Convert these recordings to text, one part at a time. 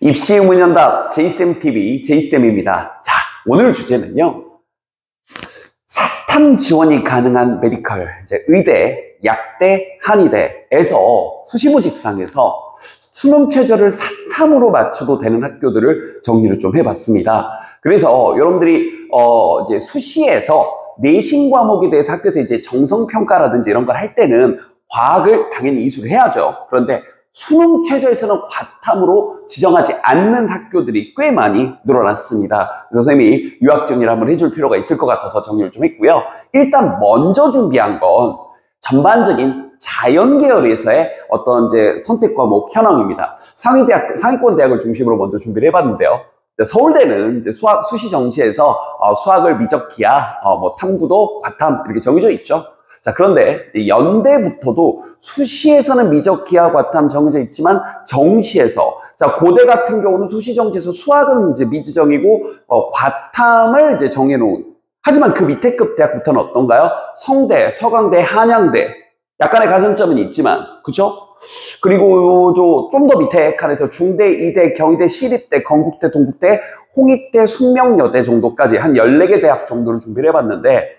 입시 의문연답 제이쌤TV 제이쌤입니다. 자, 오늘 주제는요. 사탐 지원이 가능한 메디컬, 이제 의대, 약대, 한의대에서 수시 모집상에서 수능 최저를 사탐으로 맞춰도 되는 학교들을 정리를 좀 해봤습니다. 그래서 여러분들이 이제 수시에서 내신 과목에 대해서 학교에서 이제 정성평가라든지 이런 걸 할 때는 과학을 당연히 이수를 해야죠. 그런데 수능 최저에서는 과탐으로 지정하지 않는 학교들이 꽤 많이 늘어났습니다. 그래서 선생님이 유학 정리를 한번 해줄 필요가 있을 것 같아서 정리를 좀 했고요. 일단 먼저 준비한 건 전반적인 자연 계열에서의 어떤 이제 선택 과목 현황입니다. 상위권 대학을 중심으로 먼저 준비를 해봤는데요. 서울대는 이제 수시 정시에서 수학을 미적기야, 뭐 탐구도, 과탐 이렇게 정해져 있죠. 자, 그런데 연대부터도 수시에서는 미적기하 과탐 정해져 있지만 정시에서, 자, 고대 같은 경우는 수시 정시에서 수학은 이제 미지정이고 과탐을 이제 정해놓은, 하지만 그 밑에 급 대학부터는 어떤가요? 성대, 서강대, 한양대 약간의 가산점은 있지만, 그죠? 그리고 좀 더 밑에 칸에서 중대, 이대, 경희대, 시립대, 건국대, 동국대, 홍익대, 숙명여대 정도까지 한 14개 대학 정도를 준비를 해봤는데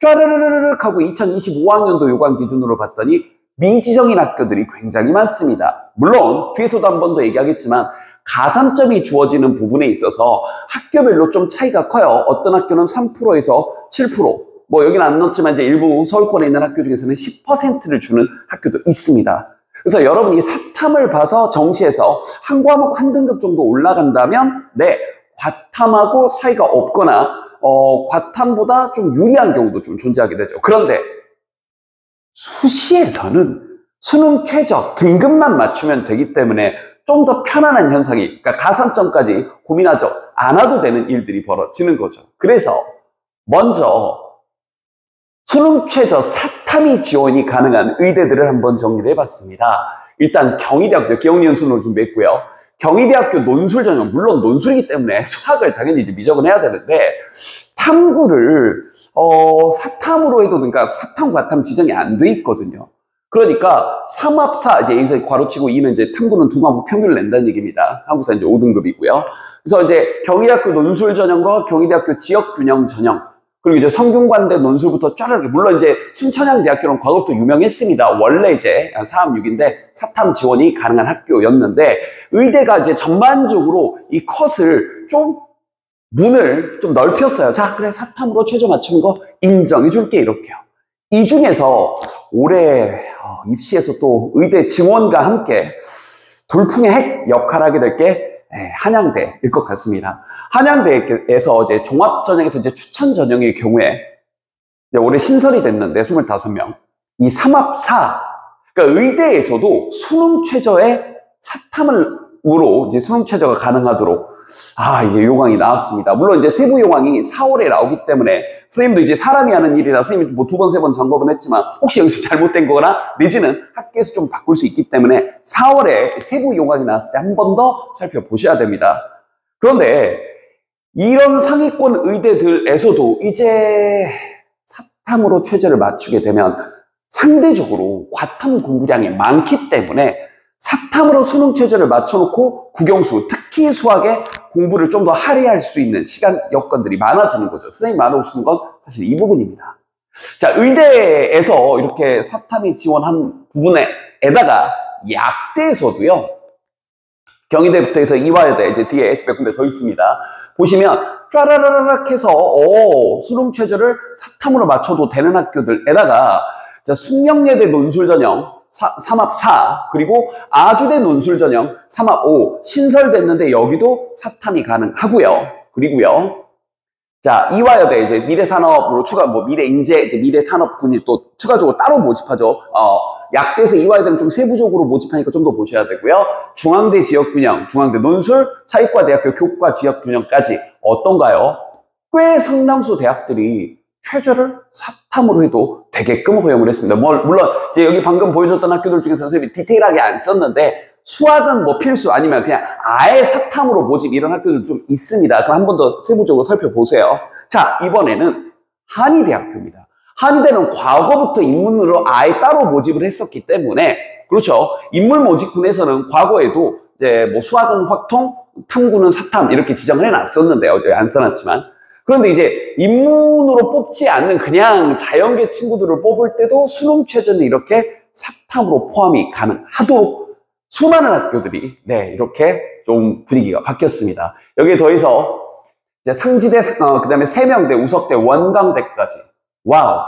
쫘르르르륵 하고 2025학년도 요강 기준으로 봤더니 미지정인 학교들이 굉장히 많습니다. 물론 뒤에서도 한 번 더 얘기하겠지만 가산점이 주어지는 부분에 있어서 학교별로 좀 차이가 커요. 어떤 학교는 3%에서 7%, 뭐 여기는 안 넣었지만 이제 일부 서울권에 있는 학교 중에서는 10%를 주는 학교도 있습니다. 그래서 여러분이 사탐을 봐서 정시에서 한 과목 한 등급 정도 올라간다면 네, 과탐하고 사이가 없거나 과탐보다 좀 유리한 경우도 좀 존재하게 되죠. 그런데 수시에서는 수능 최저 등급만 맞추면 되기 때문에 좀 더 편안한 현상이, 그러니까 가산점까지 고민하지 않아도 되는 일들이 벌어지는 거죠. 그래서 먼저 수능 최저 사탐이 지원이 가능한 의대들을 한번 정리를 해봤습니다. 일단 경희대학교 기억니은 순으로 준비했고요. 경희대학교 논술 전형, 물론 논술이기 때문에 수학을 당연히 이제 미적은 해야 되는데 탐구를 사탐으로 해도, 그러니까 사탐 과탐 지정이 안 돼 있거든요. 그러니까 삼합사, 이제 여기서 괄호치고 2는 이제 탐구는 두 과목 평균을 낸다는 얘기입니다. 한국사 이제 5등급이고요. 그래서 이제 경희대학교 논술 전형과 경희대학교 지역균형 전형, 그리고 이제 성균관대 논술부터 쫙, 물론 이제 순천향대학교는 과거부터 유명했습니다. 원래 이제 4학년인데 사탐 지원이 가능한 학교였는데 의대가 이제 전반적으로 이 컷을 좀 문을 좀 넓혔어요. 자, 그래, 사탐으로 최저 맞추는 거 인정해 줄게, 이렇게요. 이 중에서 올해 입시에서 또 의대 지원과 함께 돌풍의 핵 역할을 하게 될 게 한양대일 것 같습니다. 한양대에서 이제 종합전형에서 이제 추천전형의 경우에 올해 신설이 됐는데 25명. 이 삼합사, 그러니까 의대에서도 수능 최저의 사탐으로 이제 수능 최저가 가능하도록 이게 요강이 나왔습니다. 물론 이제 세부 요강이 4월에 나오기 때문에 선생님도 이제 사람이 하는 일이라 선생님이 뭐 2번, 3번 점검은 했지만 혹시 여기서 잘못된 거거나 내지는 학교에서 좀 바꿀 수 있기 때문에 4월에 세부 요강이 나왔을 때 한 번 더 살펴보셔야 됩니다. 그런데 이런 상위권 의대들에서도 이제 사탐으로 최저를 맞추게 되면 상대적으로 과탐 공부량이 많기 때문에 사탐으로 수능 최저를 맞춰놓고 국영수, 특히 수학에 공부를 좀 더 할애할 수 있는 시간 여건들이 많아지는 거죠. 선생님 말하고 싶은 건 사실 이 부분입니다. 자, 의대에서 이렇게 사탐이 지원한 부분에다가 약대에서도요. 경희대부터 해서 이화여대, 이제 뒤에 몇 군데 더 있습니다. 보시면 쫘라라락 해서 수능 최저를 사탐으로 맞춰도 되는 학교들에다가 자, 숙명여대 논술 전형 삼합4, 그리고 아주대 논술 전형 삼합5 신설됐는데 여기도 사탐이 가능하고요. 그리고요. 자, 이화여대 이제 미래산업으로 추가, 뭐 미래인재, 이제 미래산업군이 또 추가적으로 따로 모집하죠. 약대에서 이화여대는 좀 세부적으로 모집하니까 좀 더 보셔야 되고요. 중앙대 지역균형, 중앙대 논술, 사립과대학교 교과 지역균형까지 어떤가요? 꽤 상당수 대학들이 최저를 사탐으로 해도 되게끔 허용을 했습니다. 물론 이제 여기 방금 보여줬던 학교들 중에서 선생님이 디테일하게 안 썼는데 수학은 뭐 필수 아니면 그냥 아예 사탐으로 모집 이런 학교들 좀 있습니다. 그럼 한 번 더 세부적으로 살펴보세요. 자, 이번에는 한의대학교입니다. 한의대는 과거부터 인문으로 아예 따로 모집을 했었기 때문에 그렇죠. 인물 모집군에서는 과거에도 이제 뭐 수학은 확통, 탐구는 사탐 이렇게 지정을 해놨었는데요. 안 써놨지만. 그런데 이제 인문으로 뽑지 않는 그냥 자연계 친구들을 뽑을 때도 수능 최저는 이렇게 사탐으로 포함이 가능하도록 수많은 학교들이 이렇게 좀 분위기가 바뀌었습니다. 여기에 더해서 이제 상지대, 그다음에 세명대, 우석대, 원광대까지. 와우.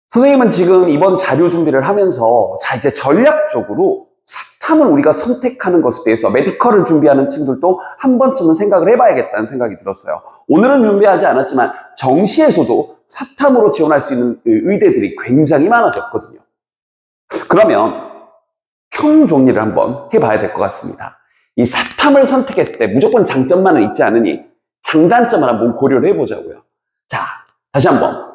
선생님은 지금 이번 자료 준비를 하면서 자 이제 전략적으로 사탐을 우리가 선택하는 것에 대해서 메디컬을 준비하는 친구들도 한 번쯤은 생각을 해봐야겠다는 생각이 들었어요. 오늘은 준비하지 않았지만 정시에서도 사탐으로 지원할 수 있는 의대들이 굉장히 많아졌거든요. 그러면 총정리를 한번 해봐야 될 것 같습니다. 이 사탐을 선택했을 때 무조건 장점만은 있지 않으니 장단점을 한번 고려를 해보자고요. 자, 다시 한번.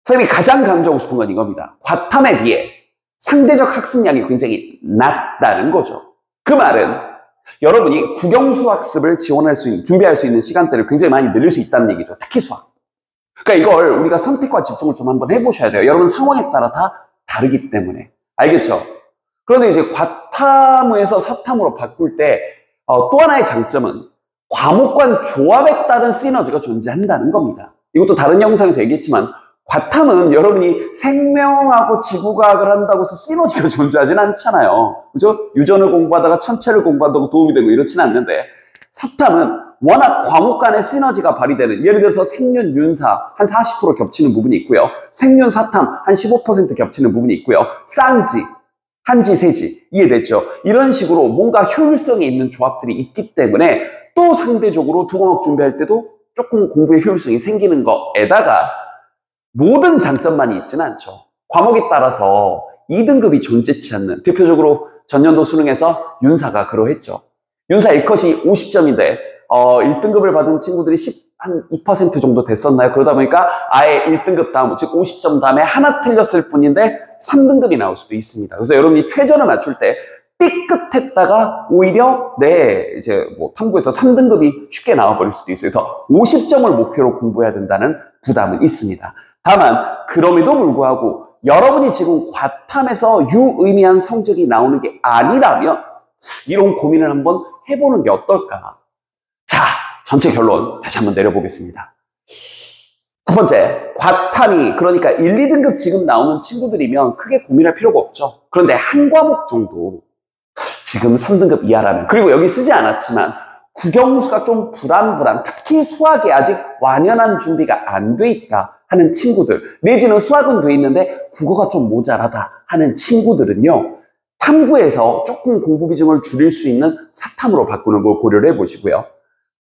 선생님이 가장 강조하고 싶은 건 이겁니다. 과탐에 비해 상대적 학습량이 굉장히 낮다는 거죠. 그 말은 여러분이 국영수학습을 지원할 수 있는, 준비할 수 있는 시간대를 굉장히 많이 늘릴 수 있다는 얘기죠. 특히 수학. 그러니까 이걸 우리가 선택과 집중을 좀 한번 해보셔야 돼요. 여러분 상황에 따라 다 다르기 때문에. 알겠죠? 그런데 이제 과탐에서 사탐으로 바꿀 때 또 하나의 장점은 과목 간 조합에 따른 시너지가 존재한다는 겁니다. 이것도 다른 영상에서 얘기했지만 과탐은 여러분이 생명하고 지구과학을 한다고 해서 시너지가 존재하진 않잖아요. 그죠? 유전을 공부하다가 천체를 공부한다고 도움이 되고 이렇지는 않는데 사탐은 워낙 과목 간의 시너지가 발휘되는, 예를 들어서 생륜, 윤사 한 40% 겹치는 부분이 있고요. 생륜, 사탐 한 15% 겹치는 부분이 있고요. 쌍지, 한지, 세지 이해됐죠? 이런 식으로 뭔가 효율성이 있는 조합들이 있기 때문에 또 상대적으로 두 과목 준비할 때도 조금 공부의 효율성이 생기는 거에다가 모든 장점만이 있지는 않죠. 과목에 따라서 2등급이 존재치 않는, 대표적으로 전년도 수능에서 윤사가 그러했죠. 윤사 1컷이 50점인데 1등급을 받은 친구들이 한 2% 정도 됐었나요? 그러다 보니까 아예 1등급 다음, 즉 50점 다음에 하나 틀렸을 뿐인데 3등급이 나올 수도 있습니다. 그래서 여러분이 최저를 맞출 때 삐끗했다가 오히려 이제 뭐 탐구에서 3등급이 쉽게 나와버릴 수도 있어요. 그래서 50점을 목표로 공부해야 된다는 부담은 있습니다. 다만 그럼에도 불구하고 여러분이 지금 과탐에서 유의미한 성적이 나오는 게 아니라면 이런 고민을 한번 해보는 게 어떨까? 자, 전체 결론 다시 한번 내려보겠습니다. 첫 번째, 과탐이 그러니까 1, 2등급 지금 나오는 친구들이면 크게 고민할 필요가 없죠. 그런데 한 과목 정도 지금 3등급 이하라면, 그리고 여기 쓰지 않았지만 국영수가 좀 불안불안, 특히 수학에 아직 완연한 준비가 안 돼 있다 하는 친구들, 내지는 수학은 돼 있는데 국어가 좀 모자라다 하는 친구들은요, 탐구에서 조금 공부 비중을 줄일 수 있는 사탐으로 바꾸는 걸 고려를 해보시고요.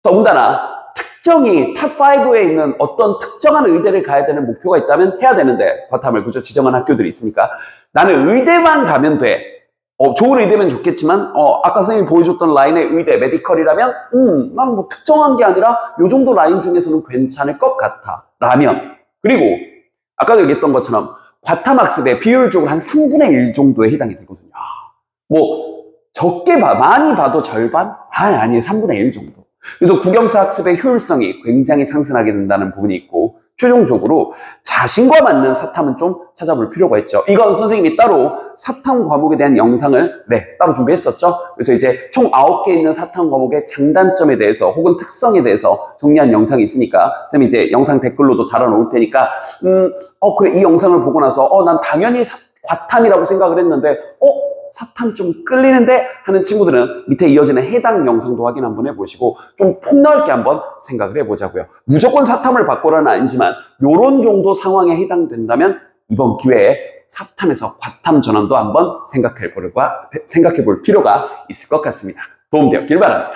더군다나 특정이 탑5에 있는 어떤 특정한 의대를 가야 되는 목표가 있다면 해야 되는데, 과탐을 그저 지정한 학교들이 있으니까 나는 의대만 가면 돼. 좋은 의대면 좋겠지만 아까 선생님이 보여줬던 라인의 의대, 메디컬이라면 난 뭐 특정한 게 아니라 요 정도 라인 중에서는 괜찮을 것 같아 라면, 그리고 아까도 얘기했던 것처럼 과탐 학습의 비율적으로 한 3분의 1 정도에 해당이 되거든요. 뭐 적게 많이 봐도 절반? 아니에요. 3분의 1 정도. 그래서 국영수 학습의 효율성이 굉장히 상승하게 된다는 부분이 있고, 최종적으로 자신과 맞는 사탐은 좀 찾아볼 필요가 있죠. 이건 선생님이 따로 사탐 과목에 대한 영상을 따로 준비했었죠. 그래서 이제 총 9개 있는 사탐 과목의 장단점에 대해서 혹은 특성에 대해서 정리한 영상이 있으니까 선생님이 이제 영상 댓글로도 달아놓을 테니까 그래, 이 영상을 보고 나서 난 당연히 과탐이라고 생각을 했는데 사탐 좀 끌리는데 하는 친구들은 밑에 이어지는 해당 영상도 확인 한번 해보시고 좀 폭넓게 한번 생각을 해보자고요. 무조건 사탐을 바꾸라는 아니지만 이런 정도 상황에 해당된다면 이번 기회에 사탐에서 과탐 전환도 한번 생각해 볼 필요가 있을 것 같습니다. 도움되었길 바랍니다.